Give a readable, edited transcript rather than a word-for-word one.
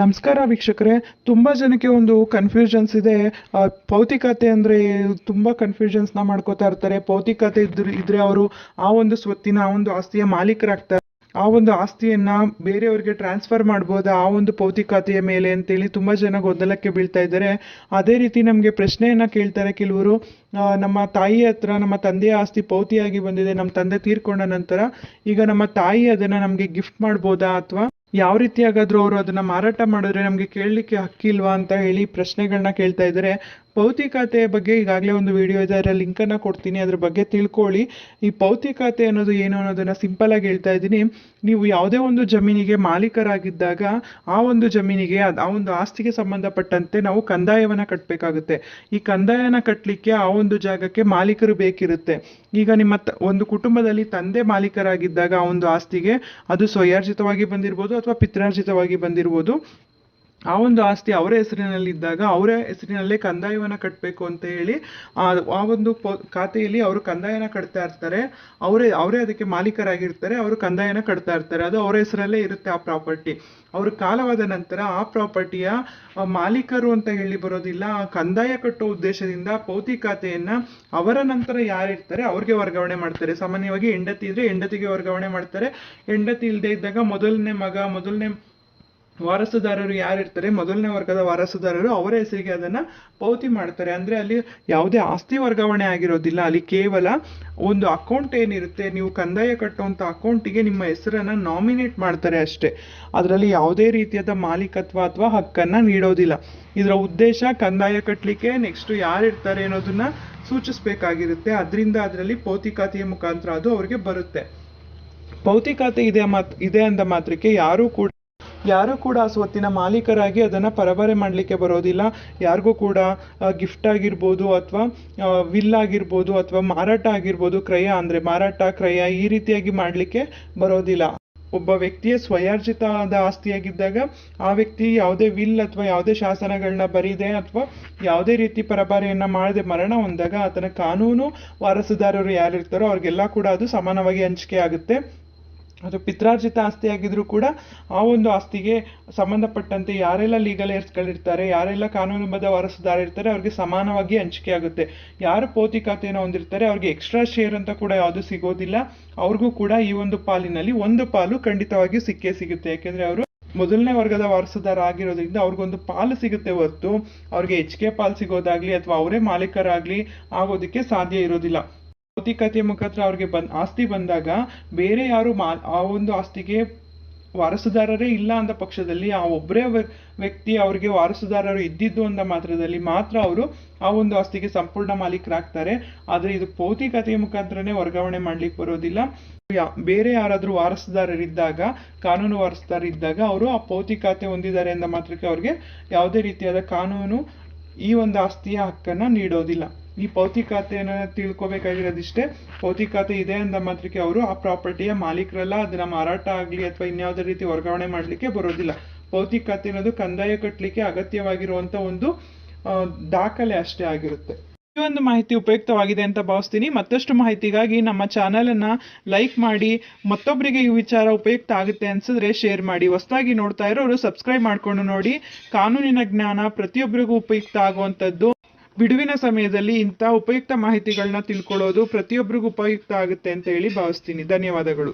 ನಮಸ್ಕಾರ ವೀಕ್ಷಕರೇ. ತುಂಬ ಜನಕ್ಕೆ ಒಂದು ಕನ್ಫ್ಯೂಷನ್ಸ್ ಇದೆ. ಭೌತಿಕತೆ ಅಂದರೆ ತುಂಬ ಕನ್ಫ್ಯೂಷನ್ಸ್ನ ಮಾಡ್ಕೋತಾ ಇರ್ತಾರೆ. ಭೌತಿಕತೆ ಇದ್ರೆ ಅವರು ಆ ಒಂದು ಸ್ವತ್ತಿನ ಆ ಒಂದು ಆಸ್ತಿಯ ಮಾಲೀಕರಾಗ್ತಾರೆ. ಆ ಒಂದು ಆಸ್ತಿಯನ್ನ ಬೇರೆಯವರಿಗೆ ಟ್ರಾನ್ಸ್ಫರ್ ಮಾಡ್ಬೋದಾ ಆ ಒಂದು ಭೌತಿಕತೆಯ ಮೇಲೆ ಅಂತೇಳಿ ತುಂಬ ಜನ ಗೊಂದಲಕ್ಕೆ ಬೀಳ್ತಾ ಇದ್ದಾರೆ. ಅದೇ ರೀತಿ ನಮಗೆ ಪ್ರಶ್ನೆಯನ್ನ ಕೇಳ್ತಾರೆ ಕೆಲವರು. ನಮ್ಮ ತಾಯಿ ಹತ್ರ ನಮ್ಮ ತಂದೆಯ ಆಸ್ತಿ ಪೌತಿಯಾಗಿ ಬಂದಿದೆ, ನಮ್ಮ ತಂದೆ ತೀರ್ಕೊಂಡ ನಂತರ ಈಗ ನಮ್ಮ ತಾಯಿ ಅದನ್ನ ನಮಗೆ ಗಿಫ್ಟ್ ಮಾಡ್ಬೋದಾ, ಅಥವಾ ಯಾವ ರೀತಿಯಾಗಾದ್ರೂ ಅವರು ಅದನ್ನ ಮಾರಾಟ ಮಾಡಿದ್ರೆ ನಮಗೆ ಕೇಳಲಿಕ್ಕೆ ಹಕ್ಕಿಲ್ವಾ ಅಂತ ಹೇಳಿ ಪ್ರಶ್ನೆಗಳನ್ನ ಕೇಳ್ತಾ ಇದ್ದಾರೆ. ಭೌತಿಕತೆಯ ಬಗ್ಗೆ ಈಗಾಗಲೇ ಒಂದು ವಿಡಿಯೋ ಇದೆ, ಅದರ ಲಿಂಕನ್ನು ಕೊಡ್ತೀನಿ, ಅದ್ರ ಬಗ್ಗೆ ತಿಳ್ಕೊಳ್ಳಿ. ಈ ಭೌತಿಕತೆ ಅನ್ನೋದು ಏನು ಅನ್ನೋದನ್ನ ಸಿಂಪಲ್ ಆಗಿ ಹೇಳ್ತಾ ಇದ್ದೀನಿ. ನೀವು ಯಾವುದೇ ಒಂದು ಜಮೀನಿಗೆ ಮಾಲೀಕರಾಗಿದ್ದಾಗ ಆ ಒಂದು ಜಮೀನಿಗೆ ಆ ಒಂದು ಆಸ್ತಿಗೆ ಸಂಬಂಧಪಟ್ಟಂತೆ ನಾವು ಕಂದಾಯವನ್ನ ಕಟ್ಟಬೇಕಾಗುತ್ತೆ. ಈ ಕಂದಾಯನ ಕಟ್ಟಲಿಕ್ಕೆ ಆ ಒಂದು ಜಾಗಕ್ಕೆ ಮಾಲೀಕರು ಬೇಕಿರುತ್ತೆ. ಈಗ ನಿಮ್ಮ ಒಂದು ಕುಟುಂಬದಲ್ಲಿ ತಂದೆ ಮಾಲೀಕರಾಗಿದ್ದಾಗ ಆ ಒಂದು ಆಸ್ತಿಗೆ ಅದು ಸ್ವಯಾರ್ಜಿತವಾಗಿ ಬಂದಿರ್ಬೋದು ಅಥವಾ ಪಿತ್ರಾರ್ಜಿತವಾಗಿ ಬಂದಿರ್ಬೋದು. ಆ ಒಂದು ಆಸ್ತಿ ಅವರ ಹೆಸರಿನಲ್ಲಿದ್ದಾಗ ಅವರ ಹೆಸರಿನಲ್ಲೇ ಕಂದಾಯವನ್ನ ಕಟ್ಟಬೇಕು ಅಂತ ಹೇಳಿ ಆ ಒಂದು ಖಾತೆಯಲ್ಲಿ ಅವರು ಕಂದಾಯನ ಕಟ್ತಾ ಇರ್ತಾರೆ. ಅವರೇ ಅದಕ್ಕೆ ಮಾಲೀಕರಾಗಿರ್ತಾರೆ, ಅವರು ಕಂದಾಯನ ಕಟ್ತಾ ಇರ್ತಾರೆ. ಅದು ಅವರ ಹೆಸರಲ್ಲೇ ಇರುತ್ತೆ ಆ ಪ್ರಾಪರ್ಟಿ. ಅವ್ರ ಕಾಲವಾದ ನಂತರ ಆ ಪ್ರಾಪರ್ಟಿಯ ಮಾಲೀಕರು ಅಂತ ಹೇಳಿ ಬರೋದಿಲ್ಲ. ಆ ಕಂದಾಯ ಕಟ್ಟೋ ಉದ್ದೇಶದಿಂದ ಭೌತಿಕತೆಯನ್ನ ಅವರ ನಂತರ ಯಾರಿರ್ತಾರೆ ಅವ್ರಿಗೆ ವರ್ಗಾವಣೆ ಮಾಡ್ತಾರೆ. ಸಾಮಾನ್ಯವಾಗಿ ಹೆಂಡತಿ ಇದ್ರೆ ಹೆಂಡತಿಗೆ ವರ್ಗಾವಣೆ ಮಾಡ್ತಾರೆ. ಹೆಂಡತಿ ಇಲ್ಲದೆ ಇದ್ದಾಗ ಮೊದಲನೇ ವಾರಸುದಾರರು ಯಾರಿರ್ತಾರೆ, ಮೊದಲನೇ ವರ್ಗದ ವಾರಸುದಾರರು ಅವರ ಹೆಸರಿಗೆ ಅದನ್ನ ಪೌತಿ ಮಾಡ್ತಾರೆ. ಅಂದ್ರೆ ಅಲ್ಲಿ ಯಾವುದೇ ಆಸ್ತಿ ವರ್ಗಾವಣೆ ಆಗಿರೋದಿಲ್ಲ. ಅಲ್ಲಿ ಕೇವಲ ಒಂದು ಅಕೌಂಟ್ ಏನಿರುತ್ತೆ, ನೀವು ಕಂದಾಯ ಕಟ್ಟುವಂತ ಅಕೌಂಟಿಗೆ ನಿಮ್ಮ ಹೆಸರನ್ನ ನಾಮಿನೇಟ್ ಮಾಡ್ತಾರೆ ಅಷ್ಟೇ. ಅದರಲ್ಲಿ ಯಾವುದೇ ರೀತಿಯಾದ ಮಾಲೀಕತ್ವ ಅಥವಾ ಹಕ್ಕನ್ನ ನೀಡೋದಿಲ್ಲ. ಇದರ ಉದ್ದೇಶ ಕಂದಾಯ ಕಟ್ಟಲಿಕ್ಕೆ, ನೆಕ್ಸ್ಟ್ ಯಾರಿರ್ತಾರೆ ಅನ್ನೋದನ್ನ ಸೂಚಿಸಬೇಕಾಗಿರುತ್ತೆ. ಅದರಿಂದ ಅದರಲ್ಲಿ ಭೌತಿಕತೆಯ ಮುಖಾಂತರ ಅದು ಅವ್ರಿಗೆ ಬರುತ್ತೆ. ಭೌತಿಕತೆ ಇದೆ ಅಂದ ಮಾತ್ರಕ್ಕೆ ಯಾರು ಕೂಡ ಆ ಸ್ವತ್ತಿನ ಮಾಲೀಕರಾಗಿ ಅದನ್ನ ಪರಬರೆ ಮಾಡಲಿಕ್ಕೆ ಬರೋದಿಲ್ಲ. ಯಾರಿಗೂ ಕೂಡ ಗಿಫ್ಟ್ ಆಗಿರ್ಬೋದು ಅಥವಾ ವಿಲ್ ಆಗಿರ್ಬೋದು ಅಥವಾ ಮಾರಾಟ ಆಗಿರ್ಬೋದು, ಕ್ರಯ ಅಂದ್ರೆ ಮಾರಾಟ ಕ್ರಯ ಈ ರೀತಿಯಾಗಿ ಮಾಡಲಿಕ್ಕೆ ಬರೋದಿಲ್ಲ. ಒಬ್ಬ ವ್ಯಕ್ತಿಯ ಸ್ವಯಾರ್ಜಿತವಾದ ಆಸ್ತಿಯಾಗಿದ್ದಾಗ ಆ ವ್ಯಕ್ತಿ ಯಾವುದೇ ವಿಲ್ ಅಥವಾ ಯಾವುದೇ ಶಾಸನಗಳನ್ನ ಬರೀದೆ ಅಥವಾ ಯಾವುದೇ ರೀತಿ ಪರಬಾರೆಯನ್ನ ಮಾಡದೆ ಮರಣ ಹೊಂದಾಗ ಆತನ ಕಾನೂನು ವಾರಸುದಾರರು ಯಾರಿರ್ತಾರೋ ಅವ್ರಿಗೆಲ್ಲ ಕೂಡ ಅದು ಸಮಾನವಾಗಿ ಹಂಚಿಕೆ ಆಗುತ್ತೆ. ಅದು ಪಿತ್ರಾರ್ಜಿತ ಆಸ್ತಿ ಆಗಿದ್ರು ಕೂಡ ಆ ಒಂದು ಆಸ್ತಿಗೆ ಸಂಬಂಧಪಟ್ಟಂತೆ ಯಾರೆಲ್ಲ ಲೀಗಲ್ ಏರ್ಸ್ಗಳಿರ್ತಾರೆ, ಯಾರೆಲ್ಲ ಕಾನೂನುಬದ್ಧ ವಾರಸುದಾರ ಇರ್ತಾರೆ ಅವ್ರಿಗೆ ಸಮಾನವಾಗಿ ಹಂಚಿಕೆ ಆಗುತ್ತೆ. ಯಾರು ಭೌತಿಕತೆಯನ್ನು ಹೊಂದಿರ್ತಾರೆ ಅವ್ರಿಗೆ ಎಕ್ಸ್ಟ್ರಾ ಶೇರ್ ಅಂತ ಕೂಡ ಯಾವುದು ಸಿಗೋದಿಲ್ಲ. ಅವ್ರಿಗೂ ಕೂಡ ಈ ಒಂದು ಪಾಲಿನಲ್ಲಿ ಒಂದು ಪಾಲು ಖಂಡಿತವಾಗಿ ಸಿಕ್ಕೇ ಸಿಗುತ್ತೆ. ಯಾಕೆಂದ್ರೆ ಅವರು ಮೊದಲನೇ ವರ್ಗದ ವಾರಸುದಾರ ಆಗಿರೋದ್ರಿಂದ ಅವ್ರಿಗೊಂದು ಪಾಲು ಸಿಗುತ್ತೆ ಹೊರತು ಅವ್ರಿಗೆ ಹೆಚ್ಚಿಗೆ ಪಾಲು ಸಿಗೋದಾಗ್ಲಿ ಅಥವಾ ಅವರೇ ಮಾಲೀಕರಾಗ್ಲಿ ಆಗೋದಕ್ಕೆ ಸಾಧ್ಯ ಇರೋದಿಲ್ಲ. ಭೌತಿಕತೆಯ ಮುಖಾಂತರ ಅವ್ರಿಗೆ ಆಸ್ತಿ ಬಂದಾಗ ಬೇರೆ ಯಾರು ಆ ಒಂದು ಆಸ್ತಿಗೆ ವಾರಸುದಾರರೇ ಇಲ್ಲ ಅಂದ ಪಕ್ಷದಲ್ಲಿ ಆ ಒಬ್ಬರೇ ವ್ಯಕ್ತಿ ಅವ್ರಿಗೆ ವಾರಸುದಾರರು ಇದ್ದಿದ್ದು ಅಂದ ಮಾತ್ರದಲ್ಲಿ ಮಾತ್ರ ಅವರು ಆ ಒಂದು ಆಸ್ತಿಗೆ ಸಂಪೂರ್ಣ ಮಾಲೀಕರಾಗ್ತಾರೆ. ಆದ್ರೆ ಇದು ಭೌತಿಕತೆಯ ಮುಖಾಂತರನೇ ವರ್ಗಾವಣೆ ಮಾಡ್ಲಿಕ್ಕೆ ಬರೋದಿಲ್ಲ. ಬೇರೆ ಯಾರಾದ್ರೂ ವಾರಸುದಾರರಿದ್ದಾಗ, ಕಾನೂನು ವಾರಸುದಾರರಿದ್ದಾಗ ಅವರು ಆ ಭೌತಿಕತೆ ಹೊಂದಿದ್ದಾರೆ ಅಂದ ಮಾತ್ರಕ್ಕೆ ಅವ್ರಿಗೆ ಯಾವುದೇ ರೀತಿಯಾದ ಕಾನೂನು ಈ ಒಂದು ಆಸ್ತಿಯ ಹಕ್ಕನ್ನ ನೀಡೋದಿಲ್ಲ. ಈ ಭೌತಿಕತೆಯನ್ನ ತಿಳ್ಕೊಬೇಕಾಗಿರೋದಿಷ್ಟೇ. ಭೌತಿಕತೆ ಇದೆ ಅಂದ ಮಾತ್ರಕ್ಕೆ ಅವರು ಆ ಪ್ರಾಪರ್ಟಿಯ ಮಾಲೀಕರಲ್ಲ, ಅದನ್ನ ಮಾರಾಟ ಆಗ್ಲಿ ಅಥವಾ ಇನ್ಯಾವುದೇ ರೀತಿ ವರ್ಗಾವಣೆ ಮಾಡ್ಲಿಕ್ಕೆ ಬರೋದಿಲ್ಲ. ಭೌತಿಕತೆ ಅನ್ನೋದು ಕಂದಾಯ ಕಟ್ಟಲಿಕ್ಕೆ ಅಗತ್ಯವಾಗಿರುವಂತ ಒಂದು ದಾಖಲೆ ಅಷ್ಟೇ ಆಗಿರುತ್ತೆ. ಈ ಒಂದು ಮಾಹಿತಿ ಉಪಯುಕ್ತವಾಗಿದೆ ಅಂತ ಭಾವಿಸ್ತೀನಿ. ಮತ್ತಷ್ಟು ಮಾಹಿತಿಗಾಗಿ ನಮ್ಮ ಚಾನೆಲ್ ಅನ್ನ ಲೈಕ್ ಮಾಡಿ, ಮತ್ತೊಬ್ಬರಿಗೆ ಈ ವಿಚಾರ ಉಪಯುಕ್ತ ಆಗುತ್ತೆ ಅನ್ಸಿದ್ರೆ ಶೇರ್ ಮಾಡಿ. ಹೊಸದಾಗಿ ನೋಡ್ತಾ ಇರೋರು ಸಬ್ಸ್ಕ್ರೈಬ್ ಮಾಡ್ಕೊಂಡು ನೋಡಿ. ಕಾನೂನಿನ ಜ್ಞಾನ ಪ್ರತಿಯೊಬ್ಬರಿಗೂ ಉಪಯುಕ್ತ ಆಗುವಂಥದ್ದು. ಬಿಡುವಿನ ಸಮಯದಲ್ಲಿ ಇಂಥ ಉಪಯುಕ್ತ ಮಾಹಿತಿಗಳನ್ನ ತಿಳ್ಕೊಳ್ಳೋದು ಪ್ರತಿಯೊಬ್ಬರಿಗೂ ಉಪಯುಕ್ತ ಆಗುತ್ತೆ ಅಂತ ಹೇಳಿ ಭಾವಿಸ್ತೀನಿ. ಧನ್ಯವಾದಗಳು.